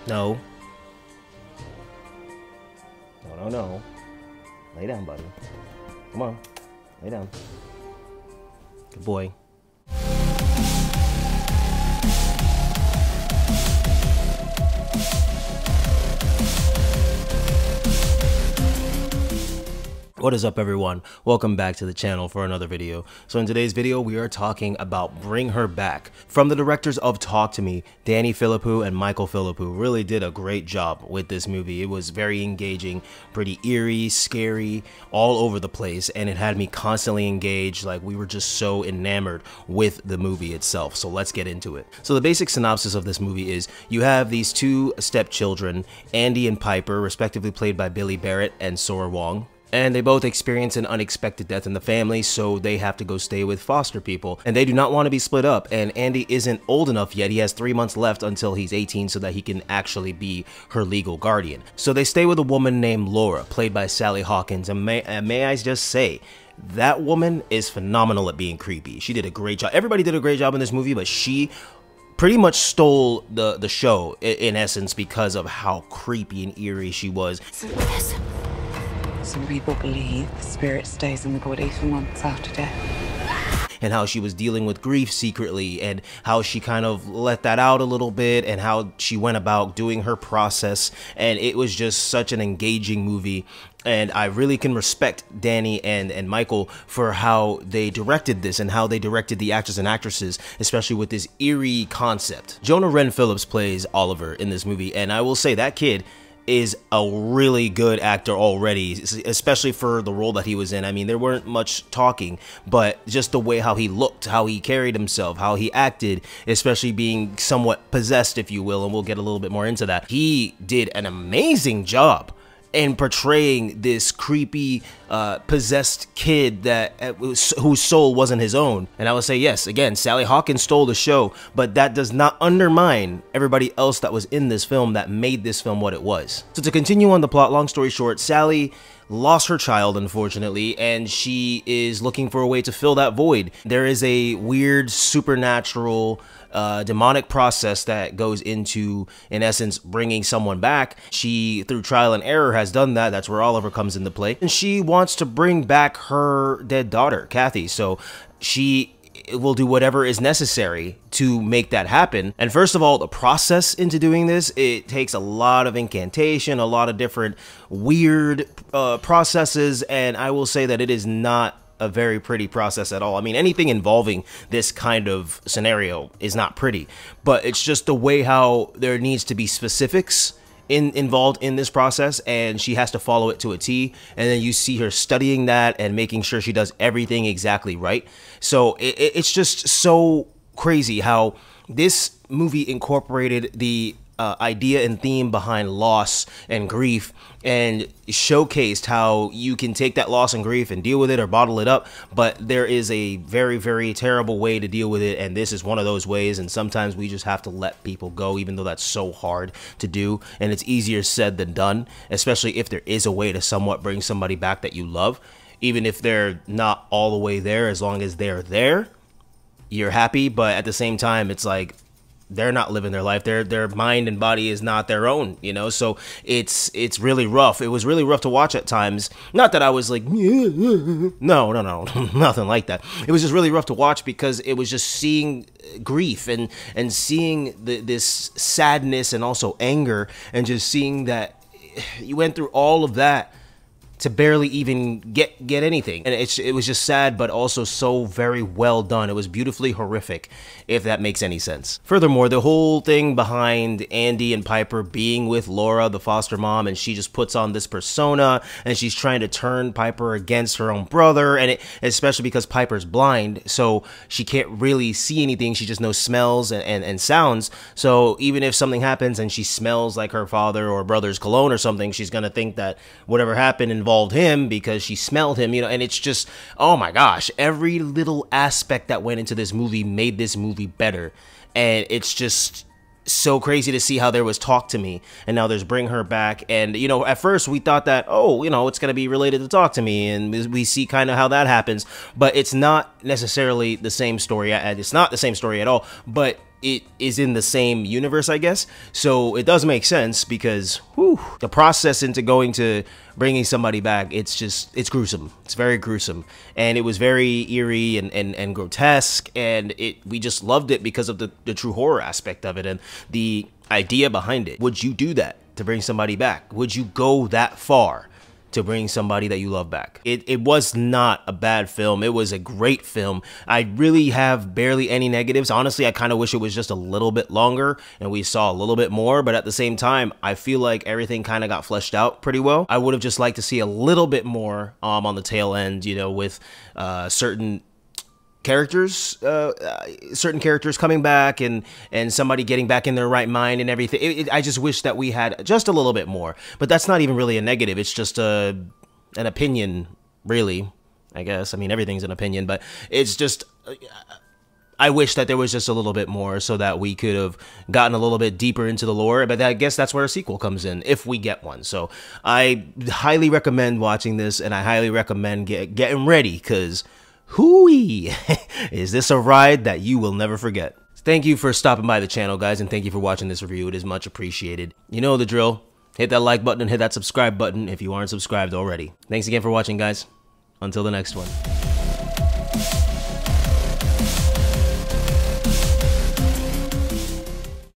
No. No. Lay down, buddy. Come on. Lay down. Good boy. What is up, everyone? Welcome back to the channel for another video. So in today's video, we are talking about Bring Her Back. From the directors of Talk to Me, Danny Philippou and Michael Philippou really did a great job with this movie. It was very engaging, pretty eerie, scary, all over the place, and it had me constantly engaged. Like, we were just so enamored with the movie itself. So let's get into it. So the basic synopsis of this movie is you have these two stepchildren, Andy and Piper, respectively played by Billy Barrett and Sora Wong. And they both experience an unexpected death in the family, so they have to go stay with foster people. And they do not want to be split up, and Andy isn't old enough yet. He has 3 months left until he's 18 so that he can actually be her legal guardian. So they stay with a woman named Laura, played by Sally Hawkins, and may I just say, that woman is phenomenal at being creepy. She did a great job. Everybody did a great job in this movie, but she pretty much stole the show, in essence, because of how creepy and eerie she was. Some people believe the spirit stays in the body for months after death. And how she was dealing with grief secretly, and how she kind of let that out a little bit, and how she went about doing her process. And it was just such an engaging movie. And I really can respect Danny and Michael for how they directed this and how they directed the actors and actresses, especially with this eerie concept. Jonah Wren Phillips plays Oliver in this movie, and I will say that kid is a really good actor already, especially for the role that he was in. I mean, there weren't much talking, but just the way how he looked, how he carried himself, how he acted, especially being somewhat possessed, if you will, and we'll get a little bit more into that. He did an amazing job in portraying this creepy, possessed kid that whose soul wasn't his own. And I would say, yes, again, Sally Hawkins stole the show, but that does not undermine everybody else that was in this film that made this film what it was. So to continue on the plot, long story short, Sally lost her child, unfortunately, and she is looking for a way to fill that void. There is a weird supernatural demonic process that goes into, in essence, bringing someone back. She, through trial and error, has done that. That's where Oliver comes into play. And she wants to bring back her dead daughter, Kathy. So she will do whatever is necessary to make that happen. And first of all, the process into doing this, it takes a lot of incantation, a lot of different weird processes, and I will say that it is not a very pretty process at all. I mean, anything involving this kind of scenario is not pretty, but it's just the way how there needs to be specifics involved in this process, and she has to follow it to a T, and then you see her studying that and making sure she does everything exactly right. So it's just so crazy how this movie incorporated the idea and theme behind loss and grief, and showcased how you can take that loss and grief and deal with it or bottle it up, but there is a very, very terrible way to deal with it, and this is one of those ways. And sometimes we just have to let people go, even though that's so hard to do, and it's easier said than done, especially if there is a way to somewhat bring somebody back that you love. Even if they're not all the way there, as long as they're there, you're happy. But at the same time, it's like, they're not living their life. Their mind and body is not their own, you know? So it's really rough. It was really rough to watch at times. Not that I was like, no, nothing like that. It was just really rough to watch because it was just seeing grief and seeing this sadness and also anger, and just seeing that you went through all of that to barely even get anything. And it was just sad, but also so very well done. It was beautifully horrific, if that makes any sense. Furthermore, the whole thing behind Andy and Piper being with Laura, the foster mom, and she just puts on this persona, and she's trying to turn Piper against her own brother, and especially because Piper's blind, so she can't really see anything. She just knows smells and sounds. So even if something happens and she smells like her father or brother's cologne or something, she's gonna think that whatever happened involved him because she smelled him, you know. And it's just, oh my gosh, every little aspect that went into this movie made this movie better. And it's just so crazy to see how there was Talk to Me, and now there's Bring Her Back. And, you know, at first we thought that, oh, you know, it's going to be related to Talk to Me, and we see kind of how that happens, but it's not necessarily the same story. It's not the same story at all, but it is in the same universe, I guess. So it does make sense because the process into going to bringing somebody back, it's gruesome. It's very gruesome. And it was very eerie and grotesque, and we just loved it because of the true horror aspect of it and the idea behind it. Would you do that to bring somebody back? Would you go that far to bring somebody that you love back? It was not a bad film. It was a great film. I really have barely any negatives. Honestly, I kind of wish it was just a little bit longer and we saw a little bit more, but at the same time, I feel like everything kind of got fleshed out pretty well. I would have just liked to see a little bit more on the tail end, you know, with certain characters coming back and somebody getting back in their right mind and everything. I just wish that we had just a little bit more, but that's not even really a negative. It's just an opinion, really, I guess. I mean, everything's an opinion, but it's just, I wish that there was just a little bit more so that we could have gotten a little bit deeper into the lore, but I guess that's where a sequel comes in, if we get one. So I highly recommend watching this, and I highly recommend getting ready, because hooey, is this a ride that you will never forget. Thank you for stopping by the channel, guys, and thank you for watching this review. It is much appreciated. You know the drill. Hit that like button and hit that subscribe button if you aren't subscribed already. Thanks again for watching, guys. Until the next one.